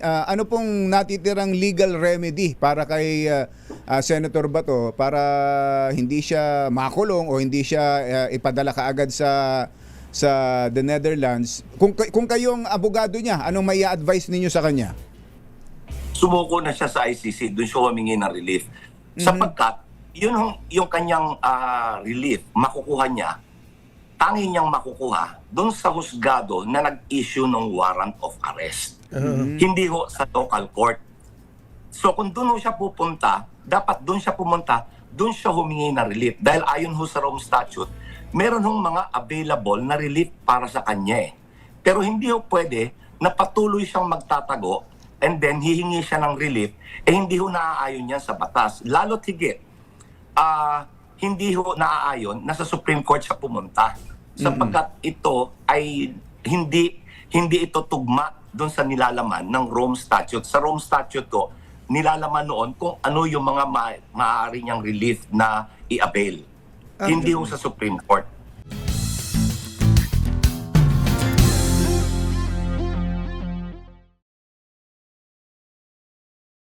Ano pong natitirang legal remedy para kay Senator Bato para hindi siya makulong o hindi siya ipadala kaagad sa the Netherlands? Kung kayo ang abogado niya, anong may advice ninyo sa kanya? Sumuko na siya sa ICC, doon siya humingi ng relief. Sapagkat yung kanyang relief, makukuha niya, tanging niyang makukuha doon sa husgado na nag-issue ng warrant of arrest. Hindi ho sa local court. So kung doon ho siya pupunta, dapat doon siya pumunta, doon siya humingi ng relief. Dahil ayon ho sa Rome Statute, meron hong mga available na relief para sa kanya eh. Pero hindi ho pwede na patuloy siyang magtatago and then hihingi siya ng relief, hindi ho naaayon yan sa batas. Lalo't higit, hindi ho naaayon na sa Supreme Court siya pumunta. Sapagkat ito ay hindi ito tugma doon sa nilalaman ng Rome Statute. Sa Rome Statute ko, nilalaman noon kung ano yung mga maaari niyang relief na i-avail. Hindi ho sa Supreme Court.